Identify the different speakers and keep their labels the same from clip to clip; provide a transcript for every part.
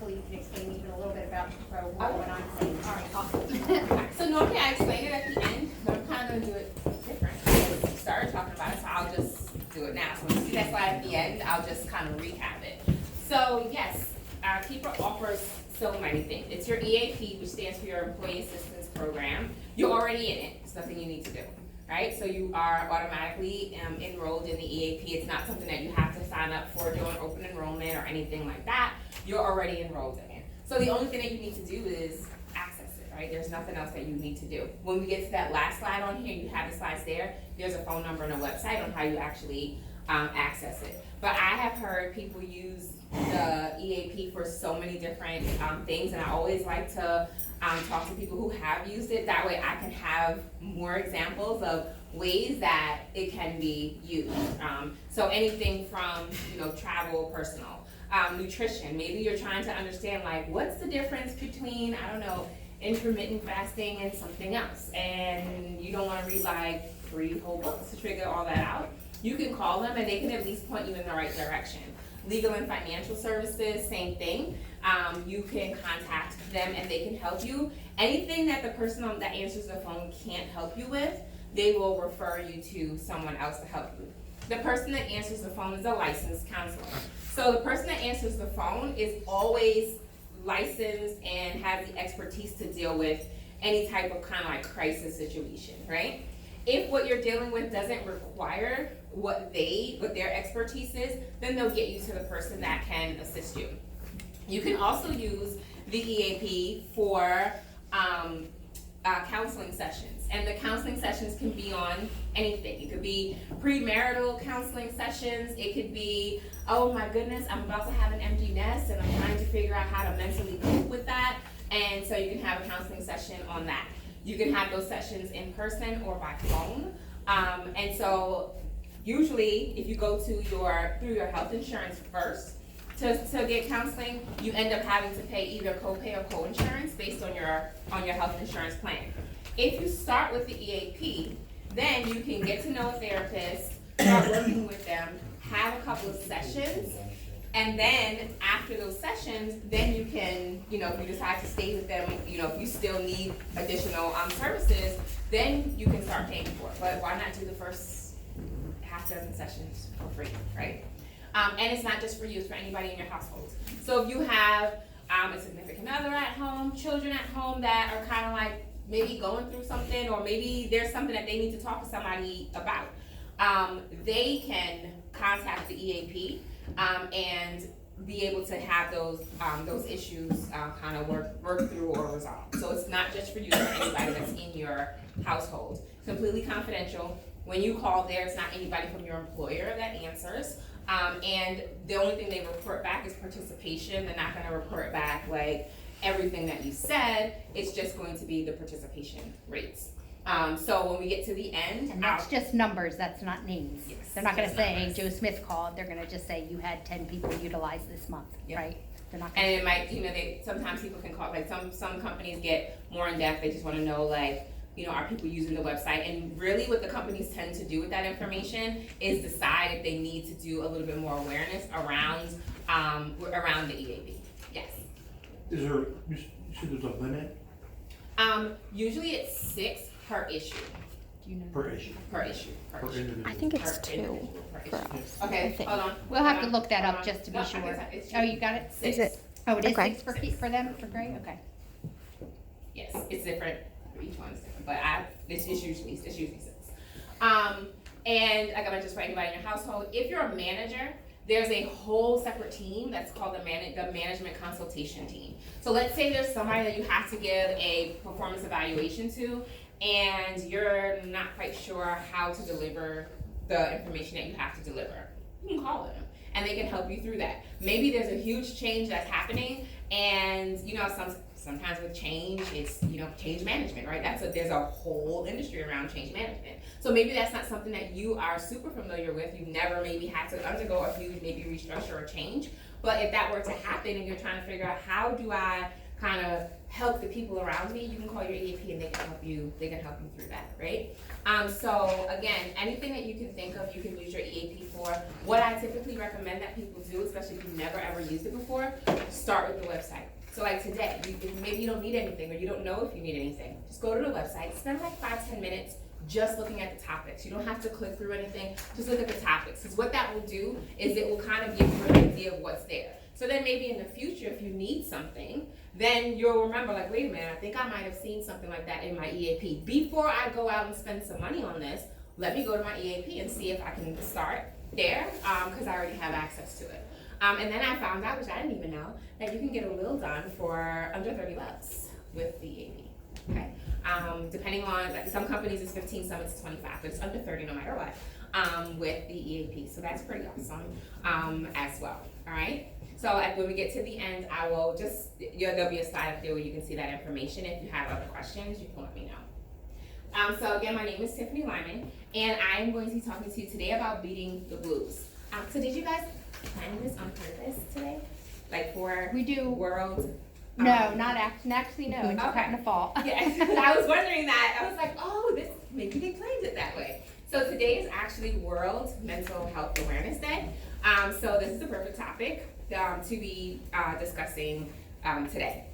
Speaker 1: hopefully you can explain even a little bit about what I'm saying. All right, awesome.
Speaker 2: So normally I explain it at the end, but I'm kind of going to do it different. Because we started talking about it, so I'll just do it now. So when you see that slide at the end, I'll just kind of recap it. So yes, Keeper offers so many things. It's your EAP, which stands for your Employee Assistance Program. You're already in it. It's nothing you need to do, right? So you are automatically enrolled in the EAP. It's not something that you have to sign up for doing open enrollment or anything like that. You're already enrolled in it. So the only thing that you need to do is access it, right? There's nothing else that you need to do. When we get to that last slide on here, you have the slides there. There's a phone number and a website on how you actually access it. But I have heard people use the EAP for so many different things, and I always like to talk to people who have used it. That way I can have more examples of ways that it can be used. So anything from, travel, personal, nutrition. Maybe you're trying to understand, like, what's the difference between, I don't know, intermittent fasting and something else, and you don't want to read like 3 whole books to figure all that out. You can call them and they can at least point you in the right direction. Legal and financial services, same thing. You can contact them and they can help you. Anything that the person that answers the phone can't help you with, they will refer you to someone else to help you. The person that answers the phone is a licensed counselor. So the person that answers the phone is always licensed and has the expertise to deal with any type of kind of like crisis situation, right? If what you're dealing with doesn't require what their expertise is, then they'll get you to the person that can assist you. You can also use the EAP for counseling sessions, and the counseling sessions can be on anything. It could be premarital counseling sessions. It could be, oh my goodness, I'm about to have an empty nest and I'm trying to figure out how to mentally cope with that, and so you can have a counseling session on that. You can have those sessions in person or by phone. And so usually if you go to through your health insurance first to get counseling, you end up having to pay either copay or co-insurance based on your health insurance plan. If you start with the EAP, then you can get to know a therapist, start working with them, have a couple of sessions, and then after those sessions, then you can, if you decide to stay with them, if you still need additional services, then you can start paying for it. But why not do the first half dozen sessions for free, right? And it's not just for you, it's for anybody in your household. So if you have a significant other at home, children at home that are kind of like maybe going through something, or maybe there's something that they need to talk to somebody about, they can contact the EAP and be able to have those issues kind of work through or resolved. So it's not just for you, it's for anybody that's in your household. It's completely confidential. When you call there, it's not anybody from your employer that answers. And the only thing they report back is participation. They're not going to report back like everything that you said. It's just going to be the participation rates. So when we get to the end,
Speaker 1: And that's just numbers, that's not names.
Speaker 2: Yes,
Speaker 1: They're not gonna
Speaker 2: just
Speaker 1: say,
Speaker 2: numbers.
Speaker 1: Joe Smith called, they're gonna just say, you had 10 people utilize this month,
Speaker 2: Yep.
Speaker 1: right? They're not
Speaker 2: and
Speaker 1: gonna,
Speaker 2: it might, sometimes people can call, like some companies get more in depth. They just want to know, like, are people using the website? And really what the companies tend to do with that information is decide if they need to do a little bit more awareness around the EAP. Yes.
Speaker 3: Is there, you said there's a limit
Speaker 2: Usually it's 6 per issue.
Speaker 1: do you know?
Speaker 3: per issue?
Speaker 2: Per issue.
Speaker 3: Per individual?
Speaker 4: I think it's
Speaker 2: Per
Speaker 4: 2
Speaker 2: individual, per
Speaker 4: for
Speaker 2: issue.
Speaker 4: us.
Speaker 2: Okay,
Speaker 4: I think.
Speaker 2: hold on.
Speaker 1: We'll have to
Speaker 2: Hold
Speaker 1: look that
Speaker 2: on.
Speaker 1: up just to be
Speaker 2: No, I
Speaker 1: sure.
Speaker 2: can tell. It's
Speaker 1: Oh, you got it?
Speaker 2: 6.
Speaker 4: Is it?
Speaker 1: Oh, it is
Speaker 4: Okay.
Speaker 1: 6 for them, for Gray, okay.
Speaker 2: Yes, it's different. Each one is different, but it's usually 6. And like I mentioned, just for anybody in your household, if you're a manager, there's a whole separate team that's called the management consultation team. So let's say there's somebody that you have to give a performance evaluation to, and you're not quite sure how to deliver the information that you have to deliver. You can call them and they can help you through that. Maybe there's a huge change that's happening, and sometimes with change, it's change management, right? There's a whole industry around change management. So maybe that's not something that you are super familiar with. You've never maybe had to undergo a huge maybe restructure or change. But if that were to happen and you're trying to figure out how do I kind of help the people around me, you can call your EAP and they can help you through that, right? So again, anything that you can think of, you can use your EAP for. What I typically recommend that people do, especially if you've never ever used it before, start with the website. So like today, maybe you don't need anything or you don't know if you need anything. Just go to the website, spend like 5-10 minutes just looking at the topics. You don't have to click through anything, just look at the topics. Because what that will do is it will kind of give you an idea of what's there. So then maybe in the future, if you need something, then you'll remember like, wait a minute, I think I might have seen something like that in my EAP. Before I go out and spend some money on this, let me go to my EAP and see if I can start there, because I already have access to it. And then I found out, which I didn't even know, that you can get a will done for under $30 with the EAP. Okay. Depending on, like, some companies it's 15, some it's 25, but it's under 30 no matter what, with the EAP. So that's pretty awesome, as well. All right. So when we get to the end, I will there'll be a slide up there where you can see that information. If you have other questions, you can let me know. So again, my name is Tiffany Lyman, and I am going to be talking to you today about beating the blues. So did you guys plan this on purpose today? Like for
Speaker 1: We do.
Speaker 2: World?
Speaker 1: No, not actually, no, it's just
Speaker 2: Okay.
Speaker 1: in the fall.
Speaker 2: Yes, I was wondering that. I was like, oh, maybe they planned it that way. So today is actually World Mental Health Awareness Day. So this is the perfect topic to be discussing today.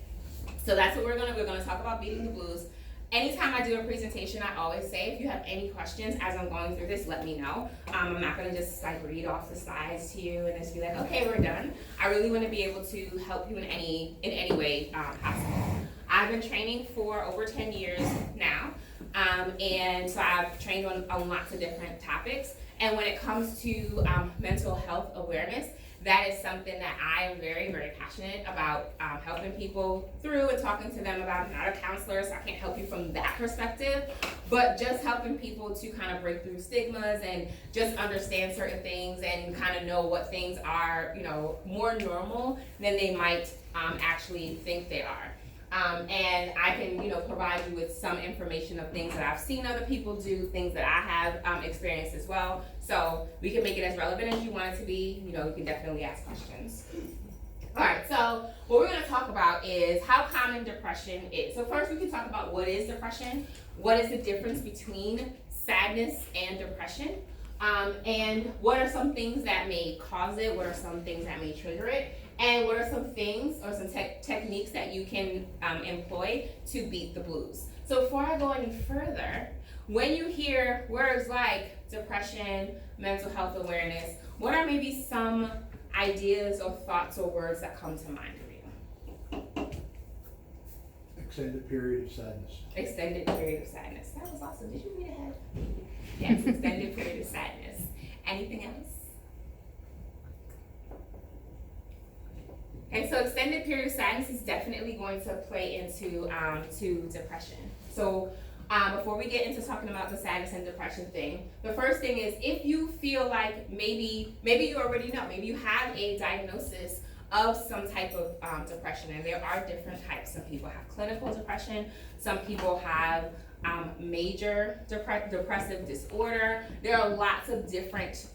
Speaker 2: So that's what we're gonna talk about beating the blues. Anytime I do a presentation, I always say, if you have any questions as I'm going through this, let me know. I'm not gonna just like read off the slides to you and just be like, okay, we're done. I really wanna be able to help you in any way possible. I've been training for over 10 years now, and so I've trained on lots of different topics. And when it comes to mental health awareness, that is something that I am very, very passionate about, helping people through and talking to them about. I'm not a counselor, so I can't help you from that perspective, but just helping people to kind of break through stigmas and just understand certain things and kind of know what things are, more normal than they might actually think they are. And I can, provide you with some information of things that I've seen other people do, things that I have experienced as well. So we can make it as relevant as you want it to be. You can definitely ask questions. All right, so what we're going to talk about is how common depression is. So first we can talk about what is depression, what is the difference between sadness and depression, and what are some things that may cause it, what are some things that may trigger it, and what are some things or some techniques that you can employ to beat the blues. So before I go any further, when you hear words like depression, mental health awareness, what are maybe some ideas or thoughts or words that come to mind for you?
Speaker 3: Extended period of sadness.
Speaker 2: Extended period of sadness. That was awesome. Did you read ahead? Yes, extended period of sadness. Anything else? Okay, so extended period of sadness is definitely going to play into to depression. So before we get into talking about the sadness and depression thing, the first thing is if you feel like maybe you already know, maybe you have a diagnosis of some type of depression, and there are different types. Some people have clinical depression, some people have major depressive disorder. There are lots of different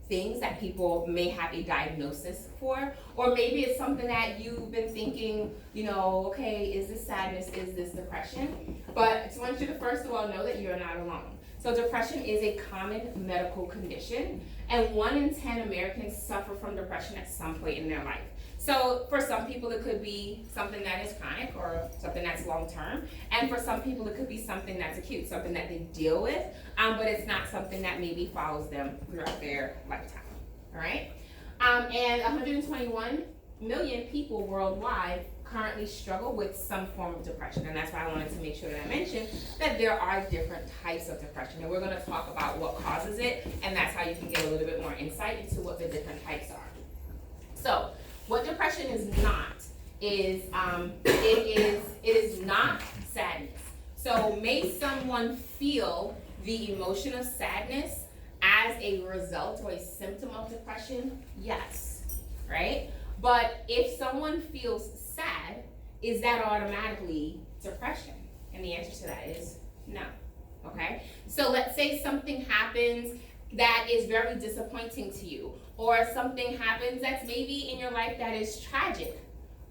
Speaker 2: things that people may have a diagnosis for, or maybe it's something that you've been thinking, okay, is this sadness, is this depression? But I just want you to first of all know that you're not alone. So depression is a common medical condition, and 1 in 10 Americans suffer from depression at some point in their life. So for some people it could be something that is chronic or something that's long-term, and for some people it could be something that's acute, something that they deal with, but it's not something that maybe follows them throughout their lifetime, all right? And 121 million people worldwide currently struggle with some form of depression, and that's why I wanted to make sure that I mentioned that there are different types of depression, and we're going to talk about what causes it, and that's how you can get a little bit more insight into what the different types are. So what depression is not is it is not sadness. So may someone feel the emotion of sadness as a result or a symptom of depression? Yes, right? But if someone feels sad, is that automatically depression? And the answer to that is no, okay? So let's say something happens that is very disappointing to you, or something happens that's maybe in your life that is tragic.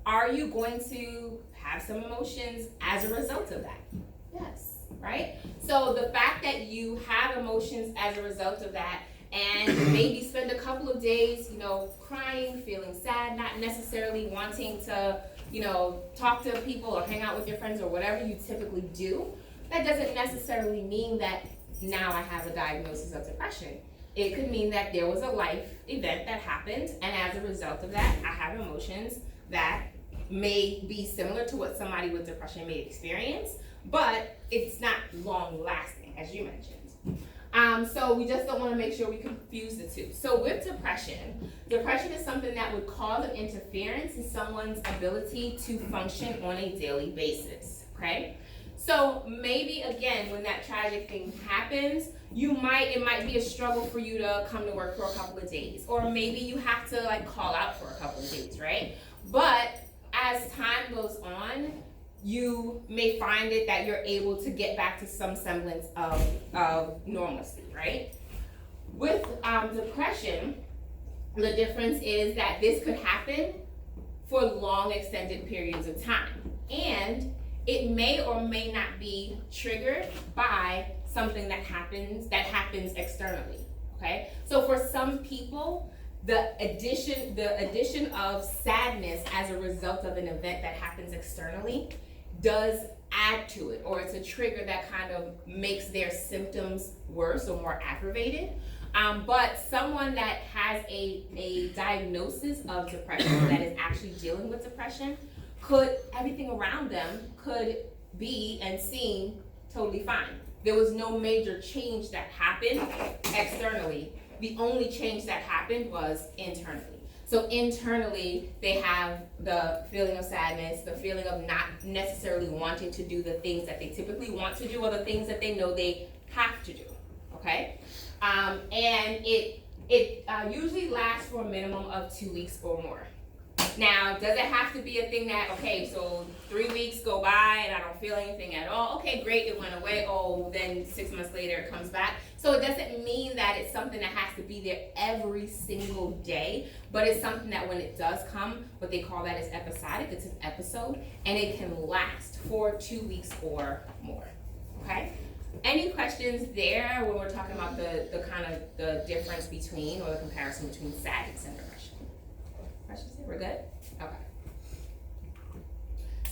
Speaker 2: Are you going to have some emotions as a result of that? Yes, right? So the fact that you have emotions as a result of that and maybe spend a couple of days, crying, feeling sad, not necessarily wanting to, talk to people or hang out with your friends or whatever you typically do, that doesn't necessarily mean that now I have a diagnosis of depression. It could mean that there was a life event that happened, and as a result of that, I have emotions that may be similar to what somebody with depression may experience, but it's not long lasting, as you mentioned. So we just don't want to make sure we confuse the two. So with depression is something that would cause an interference in someone's ability to function on a daily basis, okay? So maybe again, when that tragic thing happens, it might be a struggle for you to come to work for a couple of days, or maybe you have to call out for a couple of days, right? But as time goes on, you may find it that you're able to get back to some semblance of normalcy, right? With depression, the difference is that this could happen for long extended periods of time, and it may or may not be triggered by something that happens externally, okay? So for some people, the addition of sadness as a result of an event that happens externally does add to it, or it's a trigger that kind of makes their symptoms worse or more aggravated. But someone that has a diagnosis of depression, that is actually dealing with depression, everything around them could be and seem totally fine. There was no major change that happened externally. The only change that happened was internally. So internally, they have the feeling of sadness, the feeling of not necessarily wanting to do the things that they typically want to do, or the things that they know they have to do, okay? And it usually lasts for a minimum of 2 weeks or more. Now, does it have to be a thing that, okay, so 3 weeks go by and I don't feel anything at all? Okay, great, it went away. Oh, then 6 months later it comes back. So it doesn't mean that it's something that has to be there every single day, but it's something that when it does come, what they call that is episodic. It's an episode, and it can last for 2 weeks or more, okay? Any questions there when we're talking about the kind of the difference between, or the comparison between sadness and depression? Questions here? We're good? Okay.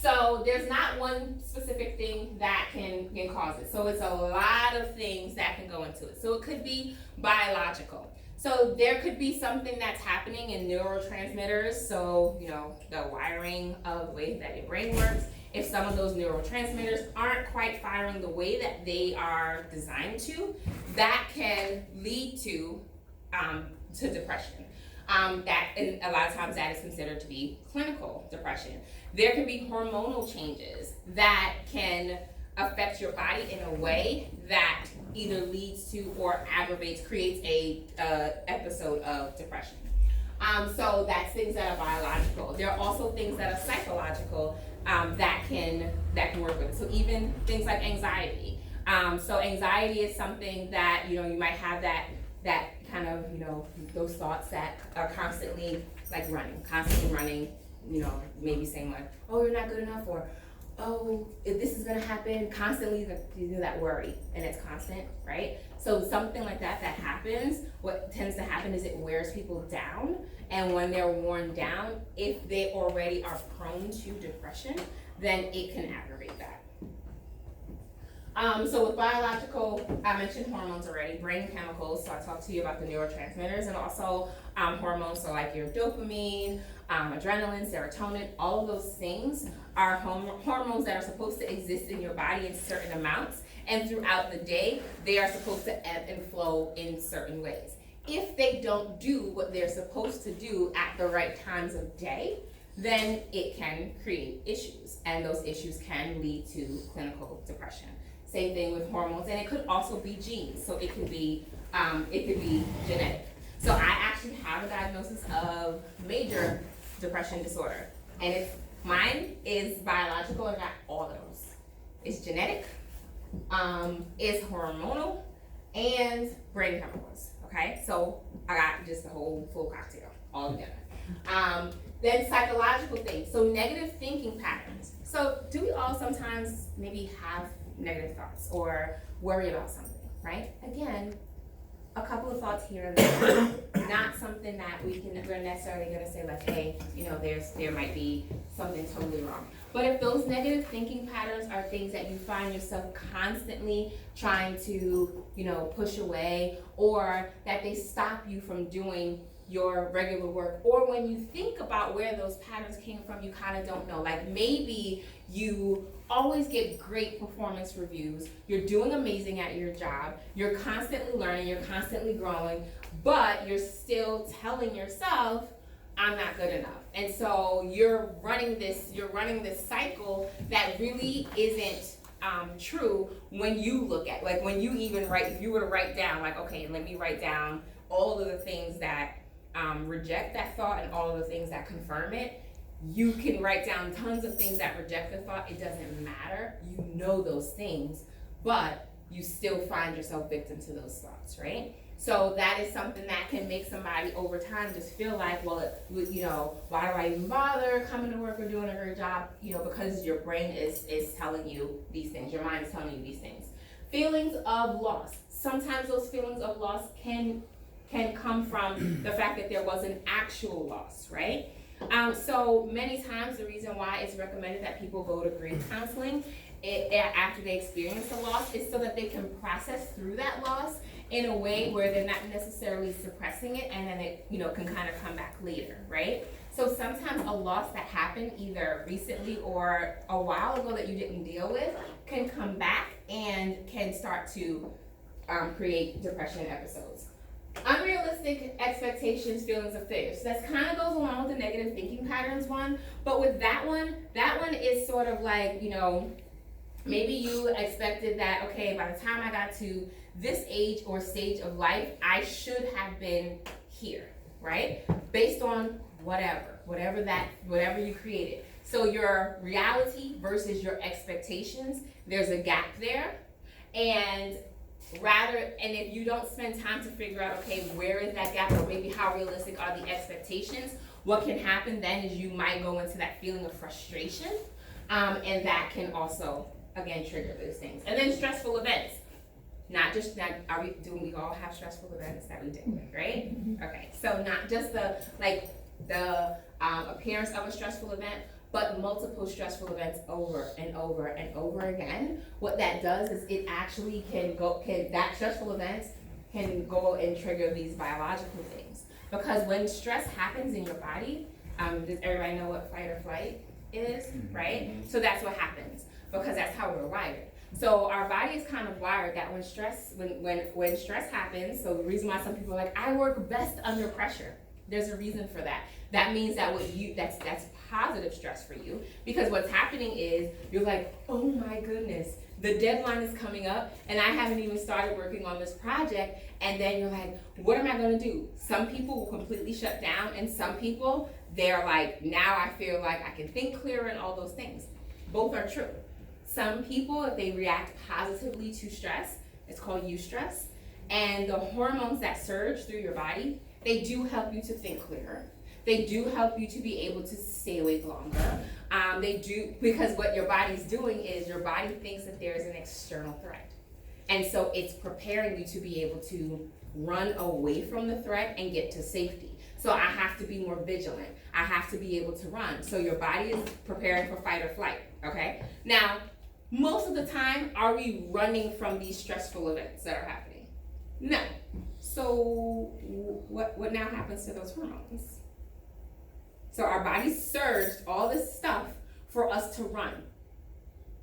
Speaker 2: So there's not one specific thing that can cause it. So it's a lot of things that can go into it. So it could be biological. So there could be something that's happening in neurotransmitters. So, the wiring of the way that your brain works. If some of those neurotransmitters aren't quite firing the way that they are designed to, that can lead to depression. And a lot of times that is considered to be clinical depression. There can be hormonal changes that can affect your body in a way that either leads to or creates a episode of depression. So that's things that are biological. There are also things that are psychological that can work with it. So even things like anxiety. So anxiety is something that you might have that kind of, those thoughts that are constantly running, maybe saying oh, you're not good enough, or oh, if this is gonna happen, constantly that worry, and it's constant, right? So something like that happens, what tends to happen is it wears people down, and when they're worn down, if they already are prone to depression, then it can aggravate that. So with biological, I mentioned hormones already, brain chemicals, so I talked to you about the neurotransmitters, and also hormones, so like your dopamine, adrenaline, serotonin, all of those things are hormones that are supposed to exist in your body in certain amounts, and throughout the day, they are supposed to ebb and flow in certain ways. If they don't do what they're supposed to do at the right times of day, then it can create issues, and those issues can lead to clinical depression. Same thing with hormones, and it could also be genes. So it could be genetic. So I actually have a diagnosis of major depression disorder, and mine is biological, and not all of those. It's genetic, it's hormonal, and brain chemicals. Okay, so I got just the whole full cocktail all together. Then psychological things. So negative thinking patterns. So do we all sometimes maybe have negative thoughts or worry about something, right? Again, a couple of thoughts here and there, not something that we're necessarily gonna say like, hey, there might be something totally wrong. But if those negative thinking patterns are things that you find yourself constantly trying to, push away, or that they stop you from doing your regular work, or when you think about where those patterns came from, you kind of don't know. Like maybe you always get great performance reviews, you're doing amazing at your job, you're constantly learning, you're constantly growing, but you're still telling yourself, I'm not good enough. And so you're running this cycle that really isn't true when you look at, like when you even write, if you were to write down, like, okay, let me write down all of the things that reject that thought and all of the things that confirm it. You can write down tons of things that reject the thought. It doesn't matter. You know those things, but you still find yourself victim to those thoughts, right? So that is something that can make somebody over time just feel like, well, why do I even bother coming to work or doing a great job? Because your brain is telling you these things. Your mind is telling you these things. Feelings of loss. Sometimes those feelings of loss can come from the fact that there was an actual loss, right? So many times the reason why it's recommended that people go to grief counseling after they experience a loss is so that they can process through that loss in a way where they're not necessarily suppressing it, and then it can kind of come back later, right? So sometimes a loss that happened either recently or a while ago that you didn't deal with can come back and can start to create depression episodes. Unrealistic expectations, feelings of failure. So that kind of goes along with the negative thinking patterns one, but with that one is sort of like, maybe you expected that, okay, by the time I got to this age or stage of life, I should have been here, right? Based on whatever you created. So your reality versus your expectations, there's a gap there. And if you don't spend time to figure out, okay, where is that gap, or maybe how realistic are the expectations, what can happen then is you might go into that feeling of frustration, and that can also, again, trigger those things. And then stressful events. Do we all have stressful events that we deal with, right? Okay, so not just the appearance of a stressful event, but multiple stressful events over and over and over again. What that does is it actually that stressful events can go and trigger these biological things. Because when stress happens in your body, does everybody know what fight or flight is, right? So that's what happens, because that's how we're wired. So our body is kind of wired that when stress happens, so the reason why some people are like, I work best under pressure, there's a reason for that. That means that that's positive stress for you, because what's happening is you're like, oh my goodness, the deadline is coming up and I haven't even started working on this project, and then you're like, what am I going to do? Some people will completely shut down, and some people, they're like, now I feel like I can think clearer and all those things. Both are true. Some people, if they react positively to stress, it's called eustress, and the hormones that surge through your body, they do help you to think clearer. They do help you to be able to stay awake longer. They do, because what your body's doing is your body thinks that there's an external threat. And so it's preparing you to be able to run away from the threat and get to safety. So I have to be more vigilant. I have to be able to run. So your body is preparing for fight or flight, okay? Now, most of the time, are we running from these stressful events that are happening? No. So what now happens to those hormones? So our body surged all this stuff for us to run.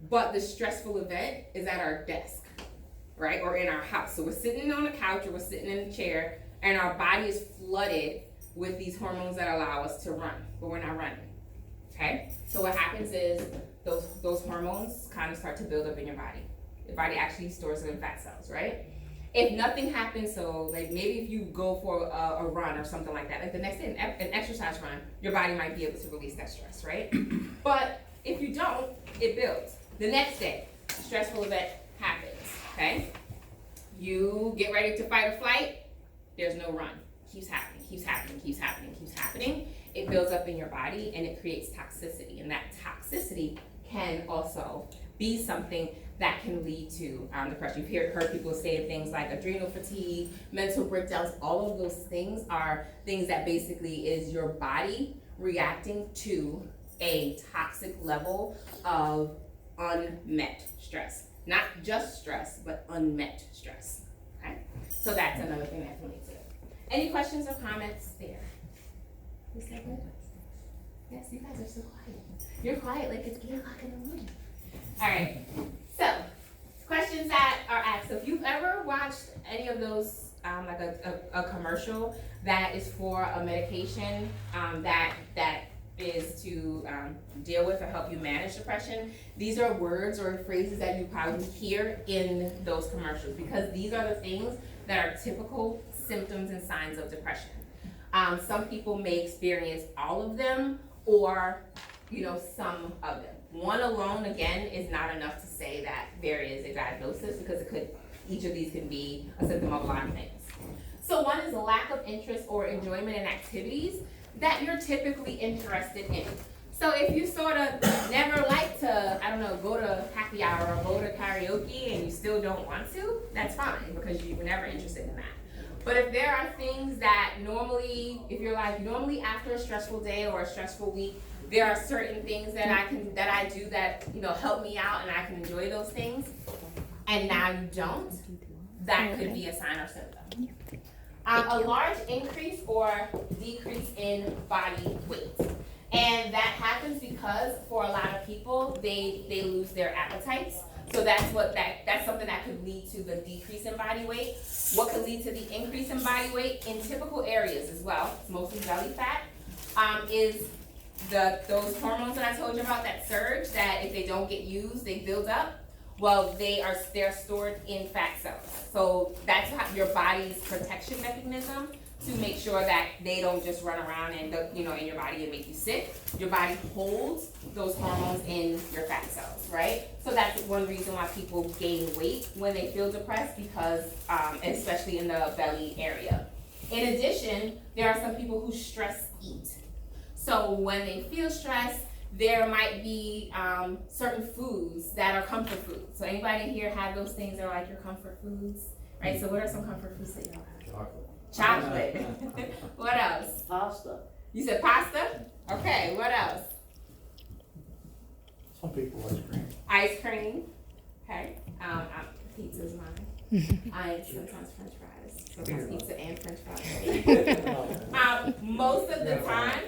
Speaker 2: But the stressful event is at our desk, right? Or in our house. So we're sitting on a couch or we're sitting in a chair, and our body is flooded with these hormones that allow us to run, but we're not running, okay? So what happens is those hormones kind of start to build up in your body. Your body actually stores them in fat cells, right? If nothing happens, so like maybe if you go for a run or something like that, like the next day, an exercise run, your body might be able to release that stress, right? But if you don't, it builds. The next day, stressful event happens, okay? You get ready to fight or flight, there's no run. Keeps happening, keeps happening, keeps happening, keeps happening. It builds up in your body and it creates toxicity, and that toxicity can also be something that can lead to depression. You've heard people say things like adrenal fatigue, mental breakdowns. All of those things are things that basically is your body reacting to a toxic level of unmet stress. Not just stress, but unmet stress. Okay? So that's another thing that can lead to it. Any questions or comments there? Is that good? Yes, you guys are so quiet. You're quiet like it's 8 o'clock in the morning. All right. So, questions that are asked. So if you've ever watched any of those, like a commercial that is for a medication that is to deal with or help you manage depression, these are words or phrases that you probably hear in those commercials, because these are the things that are typical symptoms and signs of depression. Some people may experience all of them, or some of them. One alone, again, is not enough to say that there is a diagnosis, because each of these can be a symptom of a lot of things. So one is a lack of interest or enjoyment in activities that you're typically interested in. So if you sort of never like to, go to happy hour or go to karaoke and you still don't want to, that's fine, because you were never interested in that. But if there are things that normally after a stressful day or a stressful week, there are certain things that I do that help me out and I can enjoy those things, and now you don't, that could be a sign or symptom. A large increase or decrease in body weight. And that happens because for a lot of people, they lose their appetites. So that's something that could lead to the decrease in body weight. What could lead to the increase in body weight in typical areas as well, mostly belly fat, is those hormones that I told you about that surge, that if they don't get used, they build up. Well, they're stored in fat cells. So that's your body's protection mechanism to make sure that they don't just run around and in your body and make you sick. Your body holds those hormones in your fat cells, right? So that's one reason why people gain weight when they feel depressed, because especially in the belly area. In addition, there are some people who stress eat. So when they feel stressed, there might be certain foods that are comfort foods. So anybody here have those things that are like your comfort foods, right? So what are some comfort foods that y'all have? Chocolate. What else?
Speaker 4: Pasta.
Speaker 2: You said pasta? Okay, what else?
Speaker 3: Some people ice cream.
Speaker 2: Ice cream. Okay. Pizza's mine. I sometimes French fries. Sometimes pizza and French fries. Most of the time,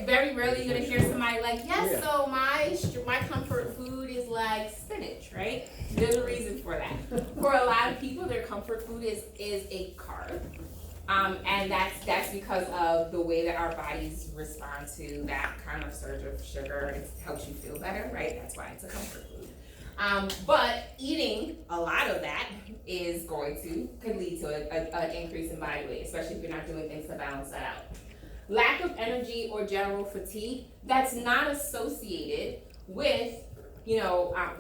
Speaker 2: very rarely you're gonna hear somebody like, yes, so my comfort food is like spinach, right? There's a reason for that. For a lot of people, their comfort food is a carb. And that's because of the way that our bodies respond to that kind of surge of sugar. It helps you feel better, right? That's why it's a comfort food. But eating a lot of that could lead to an increase in body weight, especially if you're not doing things to balance that out. Lack of energy or general fatigue, that's not associated with,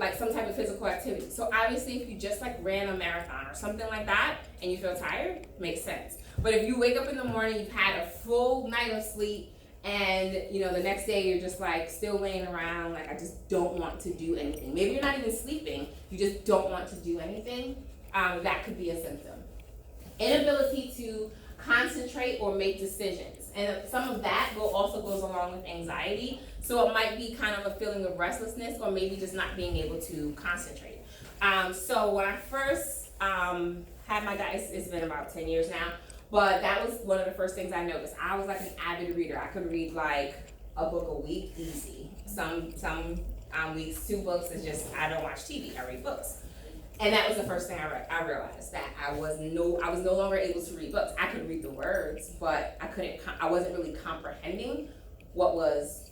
Speaker 2: like some type of physical activity. So obviously if you just like ran a marathon or something like that and you feel tired, makes sense. But if you wake up in the morning, you've had a full night of sleep, and the next day you're just like still laying around, like I just don't want to do anything. Maybe you're not even sleeping, you just don't want to do anything, that could be a symptom. Inability to concentrate or make decisions. And some of that also goes along with anxiety. So it might be kind of a feeling of restlessness, or maybe just not being able to concentrate. So when I first had my diet, it's been about 10 years now, but that was one of the first things I noticed. I was like an avid reader. I could read like a book a week, easy. Some weeks, 2 books is just, I don't watch TV, I read books. And that was the first thing I realized, that I was no longer able to read books. I could read the words, but I wasn't really comprehending what was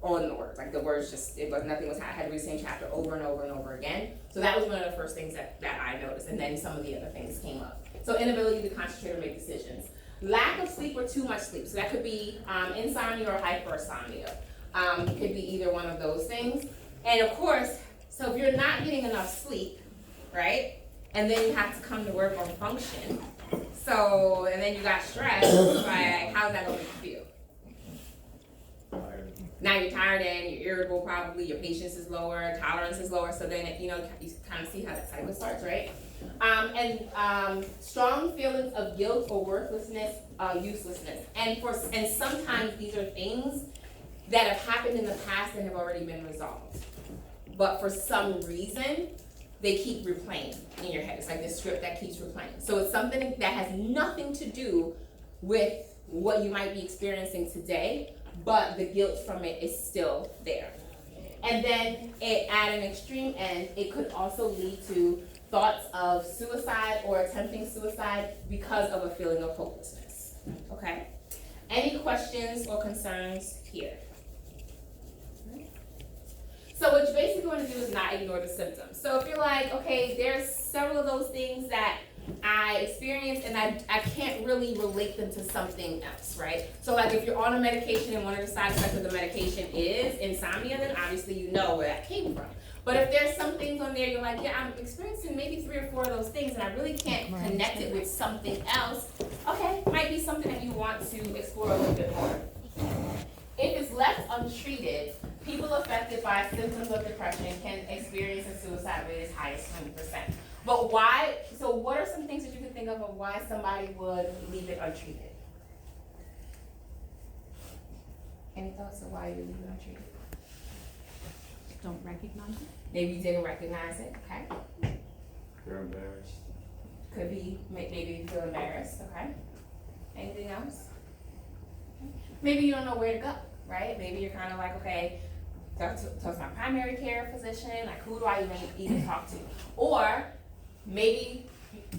Speaker 2: on the words. Like the words I had to read the same chapter over and over and over again. So that was one of the first things that I noticed, and then some of the other things came up. So inability to concentrate or make decisions. Lack of sleep or too much sleep. So that could be insomnia or hypersomnia. It could be either one of those things. And of course, so if you're not getting enough sleep, right? And then you have to come to work or function. And then you got stress, like, how's that going to make you feel? now you're tired and you're irritable probably, your patience is lower, tolerance is lower, so then, you kind of see how that cycle starts, right? Strong feelings of guilt or worthlessness, uselessness. And sometimes these are things that have happened in the past and have already been resolved. But for some reason, they keep replaying in your head. It's like this script that keeps replaying. So it's something that has nothing to do with what you might be experiencing today, but the guilt from it is still there. And then at an extreme end, it could also lead to thoughts of suicide or attempting suicide because of a feeling of hopelessness. Okay? Any questions or concerns here? So what you basically want to do is not ignore the symptoms. So if you're like, okay, there's several of those things that I experienced and I can't really relate them to something else, right? So like if you're on a medication and one of the side effects of the medication is insomnia, then obviously you know where that came from. But if there's some things on there, you're like, yeah, I'm experiencing maybe 3 or 4 of those things and I really can't connect it with something else, okay, might be something that you want to explore a little bit more. If it's left untreated, people affected by symptoms of depression can experience a suicide rate as high as 20%. But why, so what are some things that you can think of why somebody would leave it untreated? Any thoughts of why you leave it untreated?
Speaker 4: Don't recognize it.
Speaker 2: Maybe you didn't recognize it, okay?
Speaker 5: They're embarrassed.
Speaker 2: Could be, maybe you feel embarrassed, okay? Anything else? Maybe you don't know where to go, right? Maybe you're kind of like, okay, talk to my primary care physician, like who do I even talk to? Or maybe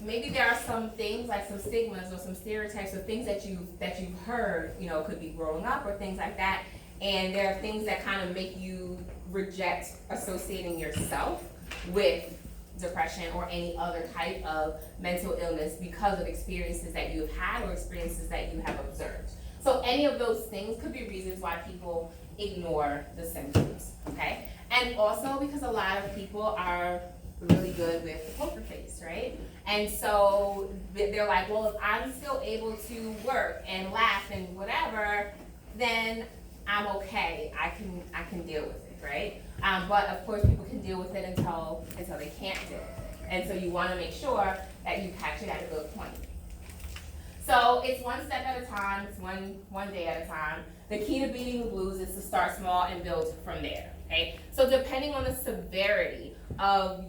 Speaker 2: there are some things like some stigmas or some stereotypes or things that you've heard, could be growing up or things like that, and there are things that kind of make you reject associating yourself with depression or any other type of mental illness because of experiences that you have had or experiences that you have observed. So any of those things could be reasons why people ignore the symptoms, okay? And also because a lot of people are really good with the poker face, right? And so they're like, well, if I'm still able to work and laugh and whatever, then I'm okay. I can deal with it, right? But of course, people can deal with it until they can't deal with it. And so you want to make sure that you catch it at a good point. So it's one step at a time. It's one day at a time. The key to beating the blues is to start small and build from there. Okay. So depending on the severity of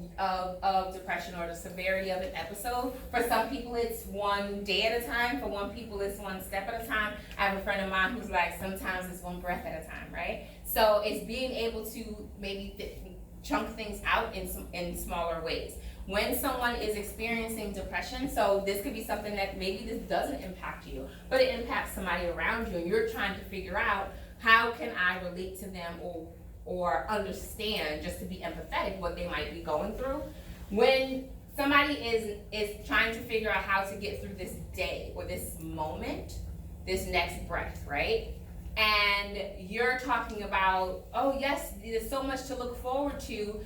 Speaker 2: depression or the severity of an episode, for some people it's one day at a time. For one people it's one step at a time. I have a friend of mine who's like, sometimes it's one breath at a time, right? So it's being able to maybe chunk things out in smaller ways. When someone is experiencing depression, so this could be something that maybe this doesn't impact you, but it impacts somebody around you, and you're trying to figure out how can I relate to them or understand, just to be empathetic, what they might be going through. When somebody is trying to figure out how to get through this day or this moment, this next breath, right? And you're talking about, oh yes, there's so much to look forward to,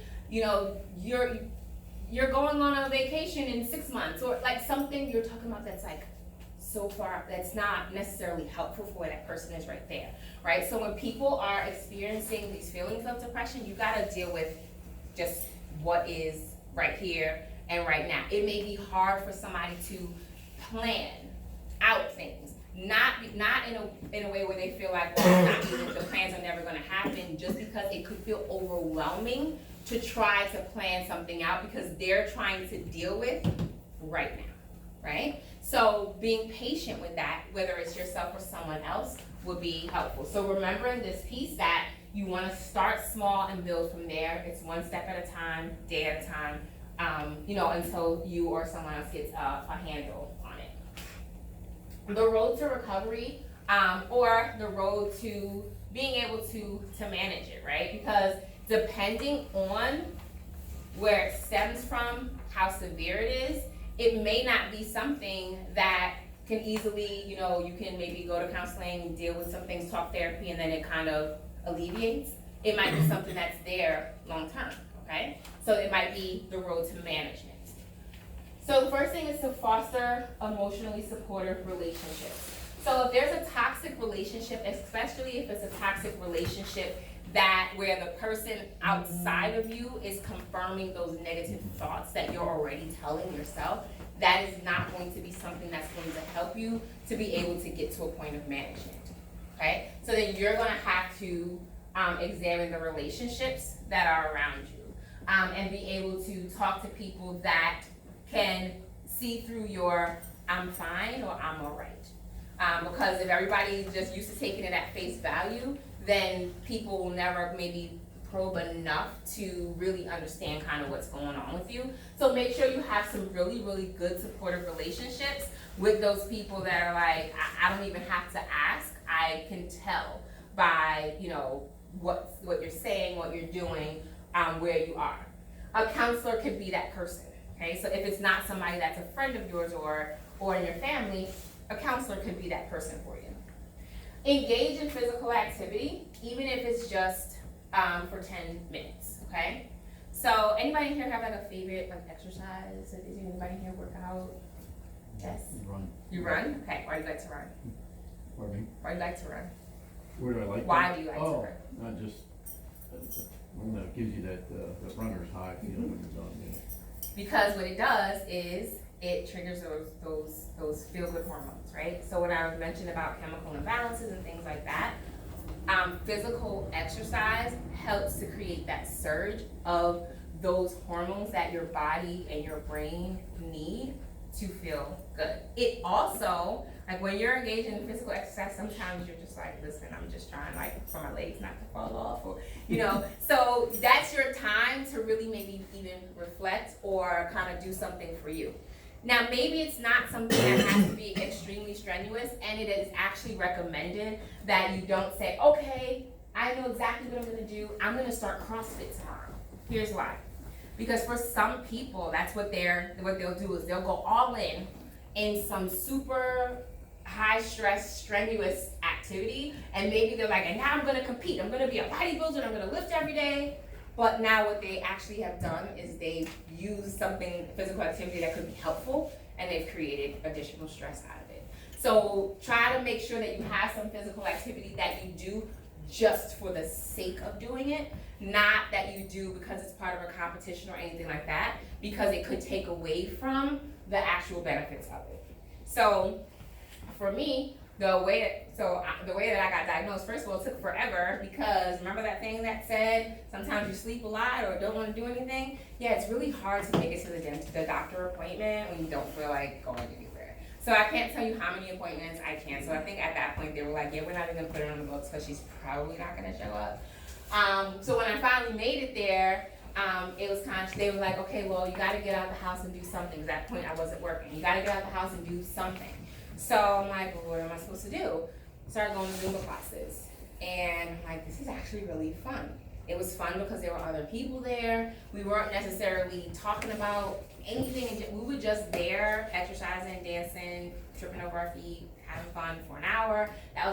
Speaker 2: you're going on a vacation in 6 months, or like something you're talking about that's like so far, that's not necessarily helpful for where that person is right there, right? So when people are experiencing these feelings of depression, you gotta deal with just what is right here and right now. It may be hard for somebody to plan out things, not in a way where they feel like, well, the plans are never gonna happen, just because it could feel overwhelming to try to plan something out because they're trying to deal with right now, right? So being patient with that, whether it's yourself or someone else, would be helpful. So remembering this piece that you want to start small and build from there. It's one step at a time, day at a time, until you or someone else gets a handle on it. The road to recovery, or the road to being able to manage it, right? Because depending on where it stems from, how severe it is, it may not be something that can easily, you can maybe go to counseling, deal with some things, talk therapy, and then it kind of alleviates. It might be something that's there long term, okay? So it might be the road to management. So the first thing is to foster emotionally supportive relationships. So if there's a toxic relationship, especially if it's a toxic relationship that where the person outside of you is confirming those negative thoughts that you're already telling yourself, that is not going to be something that's going to help you to be able to get to a point of management, okay? So then you're gonna have to examine the relationships that are around you, and be able to talk to people that can see through your I'm fine or I'm all right. Because if everybody's just used to taking it at face value, then people will never maybe probe enough to really understand kind of what's going on with you. So make sure you have some really, really good supportive relationships with those people that are like, I don't even have to ask, I can tell by, you know, what you're saying, what you're doing, where you are. A counselor could be that person, okay? So if it's not somebody that's a friend of yours or in your family, a counselor could be that person for you. Engage in physical activity, even if it's just for 10 minutes, okay? So anybody in here have like a favorite like exercise? Does anybody here work out? Yes?
Speaker 5: Run.
Speaker 2: You run? Okay, why do you like to run?
Speaker 5: Pardon me?
Speaker 2: Why do you like to run?
Speaker 5: Where do I like
Speaker 2: Why
Speaker 5: that?
Speaker 2: do you like to
Speaker 5: Oh,
Speaker 2: run?
Speaker 5: not just, it gives you that runner's high feeling when you're done, yeah.
Speaker 2: Because what it does is it triggers those feel-good hormones, right? So when I mentioned about chemical imbalances and things like that, physical exercise helps to create that surge of those hormones that your body and your brain need to feel good. It also, like when you're engaged in physical exercise, sometimes you're just like, listen, I'm just trying like for my legs not to fall off, or, you know, so that's your time to really maybe even reflect or kind of do something for you. Now, maybe it's not something that has to be extremely strenuous, and it is actually recommended that you don't say, okay, I know exactly what I'm gonna do, I'm gonna start CrossFit tomorrow. Here's why. Because for some people, that's what they'll do is they'll go all in some super high stress, strenuous activity, and maybe they're like, and now I'm gonna compete, I'm gonna be a bodybuilder, I'm gonna lift every day. But now what they actually have done is they've used something, physical activity that could be helpful, and they've created additional stress out of it. So try to make sure that you have some physical activity that you do just for the sake of doing it, not that you do because it's part of a competition or anything like that, because it could take away from the actual benefits of it. So for me, the way that I got diagnosed, first of all, it took forever, because remember that thing that said sometimes you sleep a lot or don't want to do anything? Yeah, it's really hard to make it to the doctor appointment when you don't feel like going anywhere. So I can't tell you how many appointments I canceled. I think at that point they were like, yeah, we're not even gonna put her on the books because she's probably not gonna show up. So when I finally made it there, it was they were like, okay, well, you gotta get out of the house and do something. At that point I wasn't working. You gotta get out of the house and do something. So I'm like, well, what am I supposed to do? Started going to Zumba classes, and I'm like, this is actually really fun. It was fun because there were other people there. We weren't necessarily talking about anything. We were just there, exercising, dancing, tripping over our feet, having fun for an hour. That was